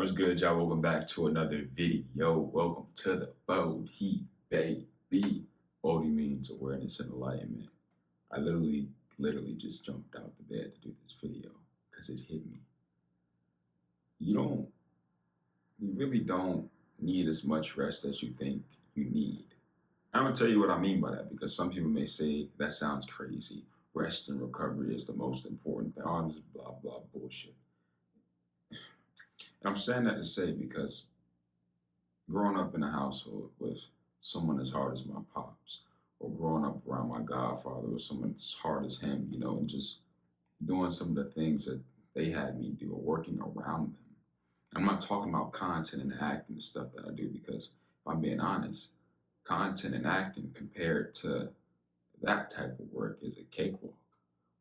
Was good, y'all? Welcome back to another video. Welcome to the Bold Heat, baby. Bold means awareness and enlightenment. I literally just jumped out the bed to do this video because it hit me. You really don't need as much rest as you think you need. I'm gonna tell you what I mean by that because some people may say that sounds crazy. Rest and recovery is the most important thing. All this blah blah bullshit. And I'm saying that to say because growing up in a household with someone as hard as my pops, or growing up around my godfather with someone as hard as him, and just doing some of the things that they had me do or working around them. I'm not talking about content and acting and stuff that I do because if I'm being honest, content and acting compared to that type of work is a cakewalk.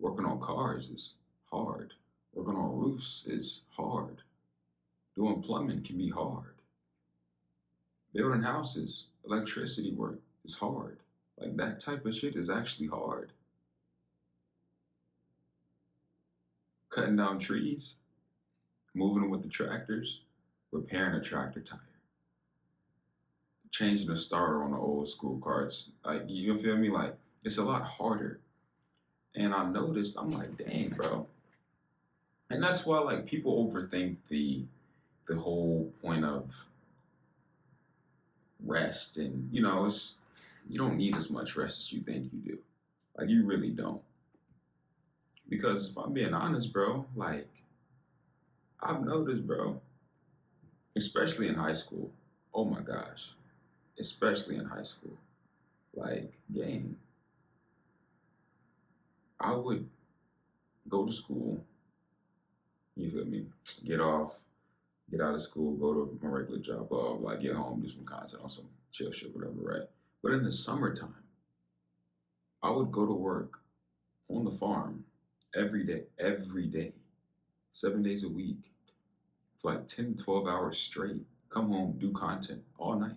Working on cars is hard. Working on roofs is hard. Doing plumbing can be hard. Building houses, electricity work is hard. Like that type of shit is actually hard. Cutting down trees, moving with the tractors, repairing a tractor tire, changing the starter on the old school cars. Like, you feel me? Like, it's a lot harder. And I noticed, I'm like, dang, bro. And that's why, like, people overthink the whole point of rest. And, it's, you don't need as much rest as you think you do. Like, you really don't. Because if I'm being honest, bro, like, I've noticed, bro, especially in high school, oh my gosh, especially in high school, like, gang, I would go to school, you feel me, get out of school, go to my regular job, blah, blah, blah, get home, do some content on some chill shit, whatever, right? But in the summertime, I would go to work on the farm every day, 7 days a week, for like 10 to 12 hours straight, come home, do content all night,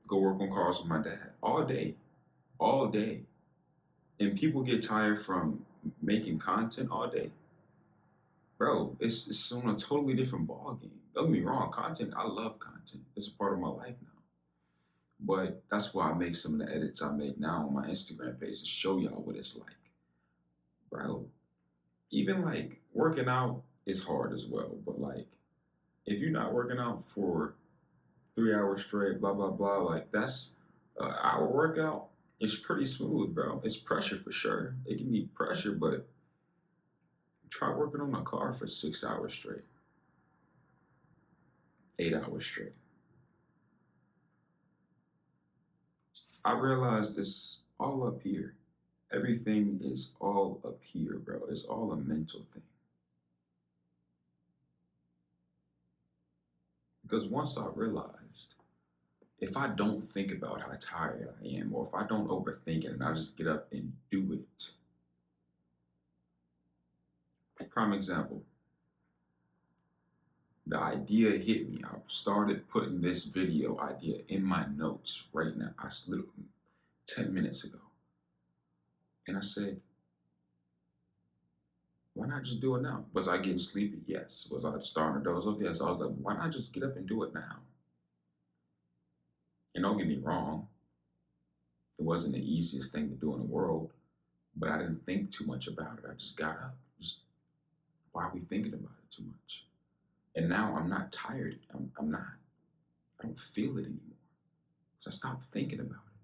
go work on cars with my dad, all day. And people get tired from making content all day. Bro, it's on a totally different ball game. Don't get me wrong, content, I love content. It's a part of my life now. But that's why I make some of the edits I make now on my Instagram page to show y'all what it's like. Bro, even like working out is hard as well. But like, if you're not working out for 3 hours straight, blah, blah, blah, like that's an hour workout. It's pretty smooth, bro. It's pressure for sure. It can be pressure, but try working on a car for 6 hours straight, 8 hours straight. I realized it's all up here. Everything is all up here, bro. It's all a mental thing. Because once I realized, if I don't think about how tired I am, or if I don't overthink it and I just get up and do it. Prime example. The idea hit me. I started putting this video idea in my notes right now. I literally 10 minutes ago. And I said, why not just do it now? Was I getting sleepy? Yes. Was I starting to doze off? Yes. I was like, why not just get up and do it now? And don't get me wrong, it wasn't the easiest thing to do in the world, but I didn't think too much about it. I just got up. Why are we thinking about it too much? And now I'm not tired. I'm not. I don't feel it anymore because I stopped thinking about it.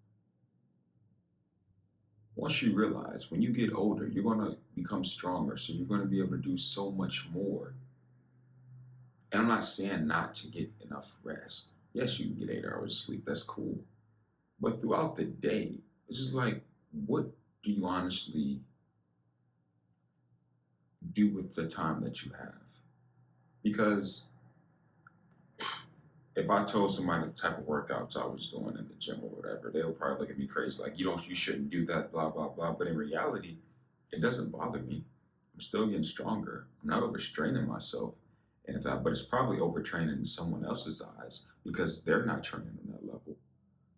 Once you realize when you get older, you're going to become stronger. So you're going to be able to do so much more. And I'm not saying not to get enough rest. Yes, you can get 8 hours of sleep. That's cool. But throughout the day, it's just like, what do you honestly do with the time that you have? Because if I told somebody the type of workouts I was doing in the gym or whatever, they would probably look at me crazy, like, you shouldn't do that, blah, blah, blah. But in reality, it doesn't bother me. I'm still getting stronger. I'm not overstraining myself. But it's probably overtraining in someone else's eyes because they're not training on that level,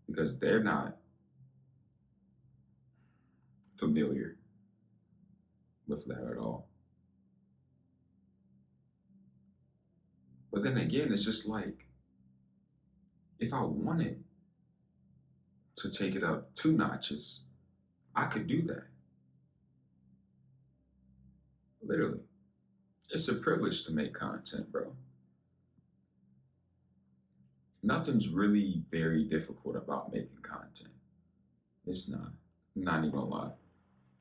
because they're not familiar with that at all. But then again, it's just like if I wanted to take it up two notches, I could do that. Literally. It's a privilege to make content, bro. Nothing's really very difficult about making content. It's not. I'm not even gonna lie.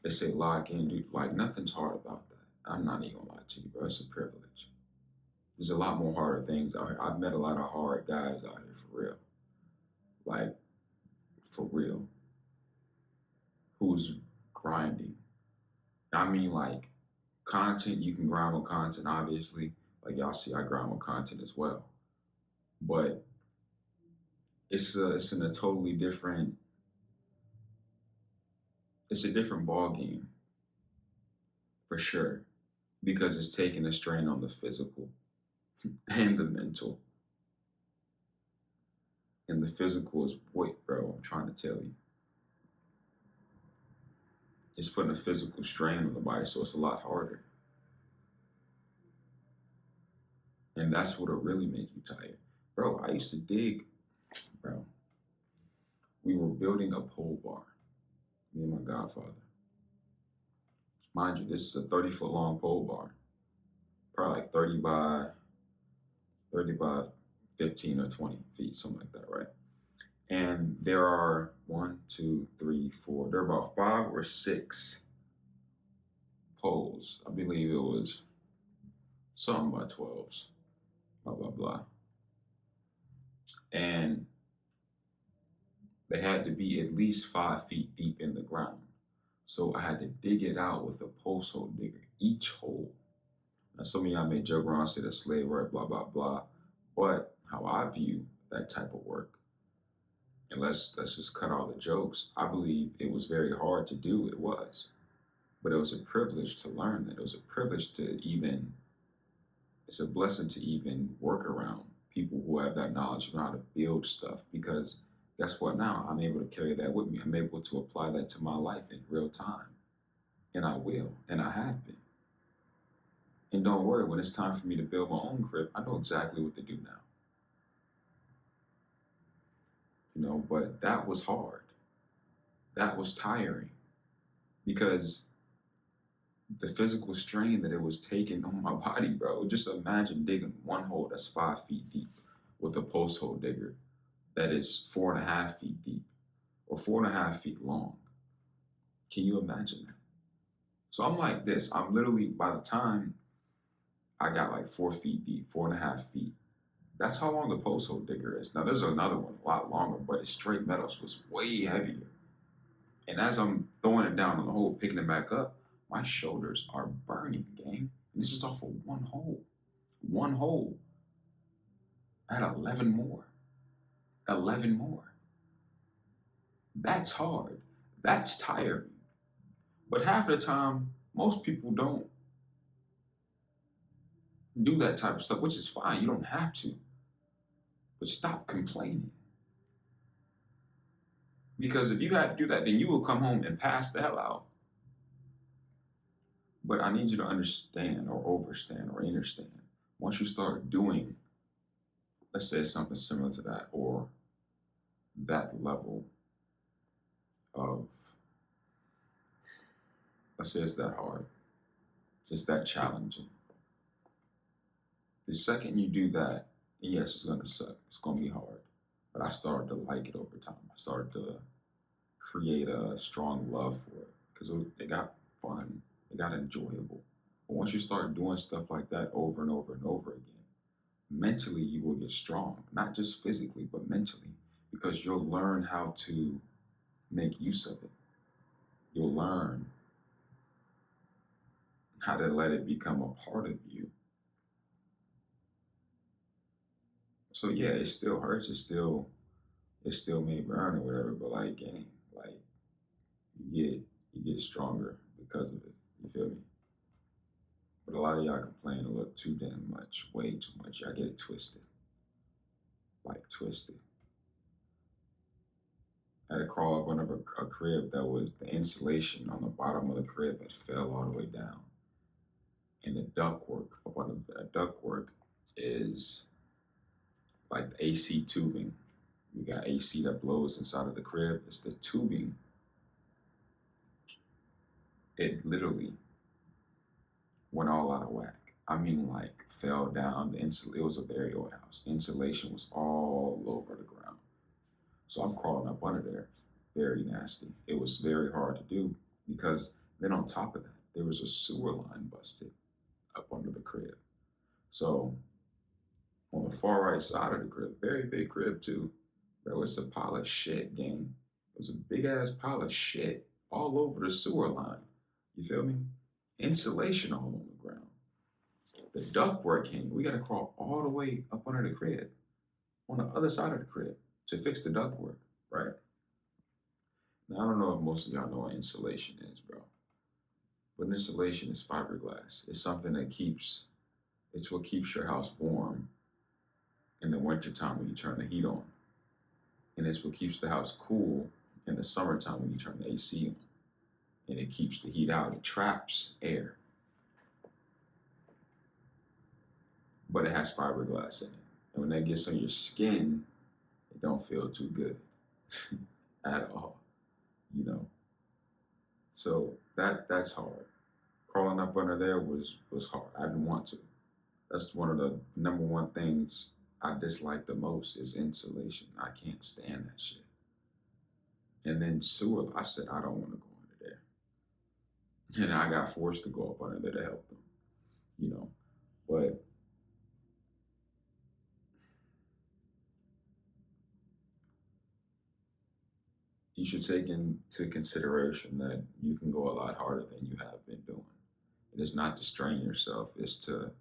They say log in, dude. Like nothing's hard about that. I'm not even gonna lie to you, bro. It's a privilege. There's a lot more harder things out here. I've met a lot of hard guys out here for real. Like for real. Who's grinding. I mean like content, you can grind with content, obviously. Like y'all see I grind with content as well. But it's in a totally different it's a different ball game for sure. Because it's taking a strain on the physical and the mental. And the physical is what, bro, I'm trying to tell you. It's putting a physical strain on the body, so it's a lot harder. And that's what'll really make you tired. Bro, I used to dig, bro. We were building a pole barn, me and my godfather. Mind you, this is a 30-foot long pole barn, probably like 30 by 15 or 20 feet, something like that, right? And there are one, two, three, four, there are about 5 or 6 poles. I believe it was something by 12s, blah, blah, blah. And they had to be at least 5 feet deep in the ground. So I had to dig it out with a post hole digger, each hole. Now, some of y'all may joke around, say that's slave work, blah, blah, blah. But how I view that type of work, and let's just cut all the jokes, I believe it was very hard to do. It was. But it was a privilege to learn that. It was a privilege to even, it's a blessing to even work around people who have that knowledge, who know how to build stuff. Because guess what now? I'm able to carry that with me. I'm able to apply that to my life in real time. And I will. And I have been. And don't worry, when it's time for me to build my own crib, I know exactly what to do now. But that was hard. That was tiring because the physical strain that it was taking on my body, bro. Just imagine digging one hole that's 5 feet deep with a post hole digger that is 4.5 feet deep or 4.5 feet long. Can you imagine that? So I'm like this. I'm literally, by the time I got like 4 feet deep, 4.5 feet, that's how long the post hole digger is. Now there's another one a lot longer, but it's straight metal, so it's way heavier. And as I'm throwing it down on the hole, picking it back up, my shoulders are burning, gang. And this is off of one hole. One hole. I had 11 more. 11 more. That's hard. That's tiring. But half the time, most people don't do that type of stuff, which is fine. You don't have to. But stop complaining. Because if you had to do that, then you will come home and pass the hell out. But I need you to understand or overstand or understand. Once you start doing, let's say something similar to that or that level of, let's say it's that hard, it's that challenging. The second you do that, and yes, it's going to suck. It's going to be hard. But I started to like it over time. I started to create a strong love for it because it got fun. It got enjoyable. But once you start doing stuff like that over and over and over again, mentally you will get strong, not just physically, but mentally, because you'll learn how to make use of it. You'll learn how to let it become a part of you. So yeah, it still hurts. It still may burn or whatever, but like, gang, like you get stronger because of it. You feel me? But a lot of y'all complain a little too damn much, way too much. Y'all get it twisted, like twisted. I had to crawl up under a crib that was the insulation on the bottom of the crib that fell all the way down. And the ductwork, one of the ductwork is AC tubing. We got AC that blows inside of the crib. It's the tubing. It literally went all out of whack. I mean, like fell down. It was a very old house. The insulation was all over the ground. So I'm crawling up under there. Very nasty. It was very hard to do because then on top of that, there was a sewer line busted up under the crib. So on the far right side of the crib, very big crib too, there was a pile of shit, gang. It was a big ass pile of shit all over the sewer line. You feel me? Insulation all on the ground. The ductwork came. We got to crawl all the way up under the crib, on the other side of the crib, to fix the ductwork, right? Now, I don't know if most of y'all know what insulation is, bro. But insulation is fiberglass. It's something that it's what keeps your house warm in the wintertime when you turn the heat on. And it's what keeps the house cool in the summertime when you turn the AC on. And it keeps the heat out. It traps air. But it has fiberglass in it. And when that gets on your skin, it don't feel too good at all, you know. So that's hard. Crawling up under there was hard. I didn't want to. That's one of the number one things I dislike the most is insulation. I can't stand that shit. And then sewer, I said I don't want to go under there. And I got forced to go up under there to help them, you know. But you should take into consideration that you can go a lot harder than you have been doing. It is not to strain yourself, it's to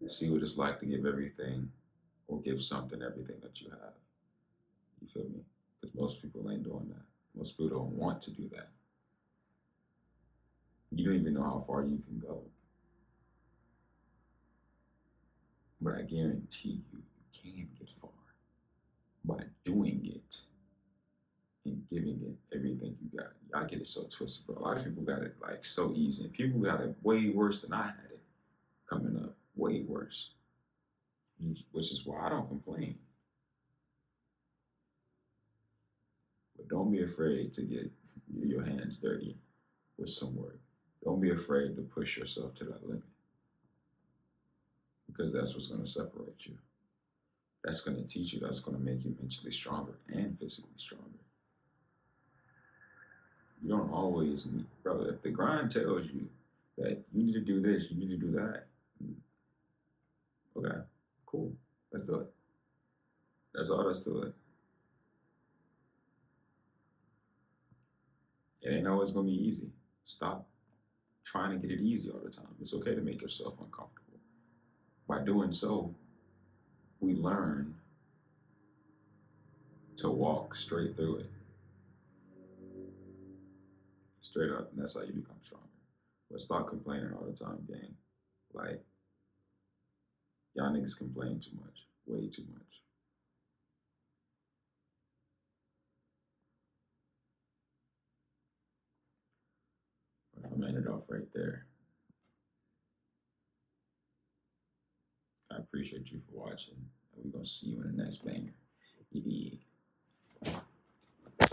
see what it's like to give everything or give something everything that you have. You feel me? Because most people ain't doing that. Most people don't want to do that. You don't even know how far you can go. But I guarantee you, you can get far by doing it and giving it everything you got. I get it so twisted, bro. A lot of people got it like so easy. And people got it way worse than I had it coming up. Way worse. Which is why I don't complain. But don't be afraid to get your hands dirty with some work. Don't be afraid to push yourself to that limit because that's what's going to separate you. That's going to teach you. That's going to make you mentally stronger and physically stronger. You don't always need, brother. If the grind tells you that you need to do this, you need to do that, okay, cool. Let's do it. That's all that's to it. It ain't always going to be easy. Stop trying to get it easy all the time. It's okay to make yourself uncomfortable. By doing so, we learn to walk straight through it. Straight up, and that's how you become stronger. But stop complaining all the time, gang. Like, y'all niggas complain too much, way too much. But I'm ending it off right there. I appreciate you for watching, and we're gonna see you in the next banger. You dig?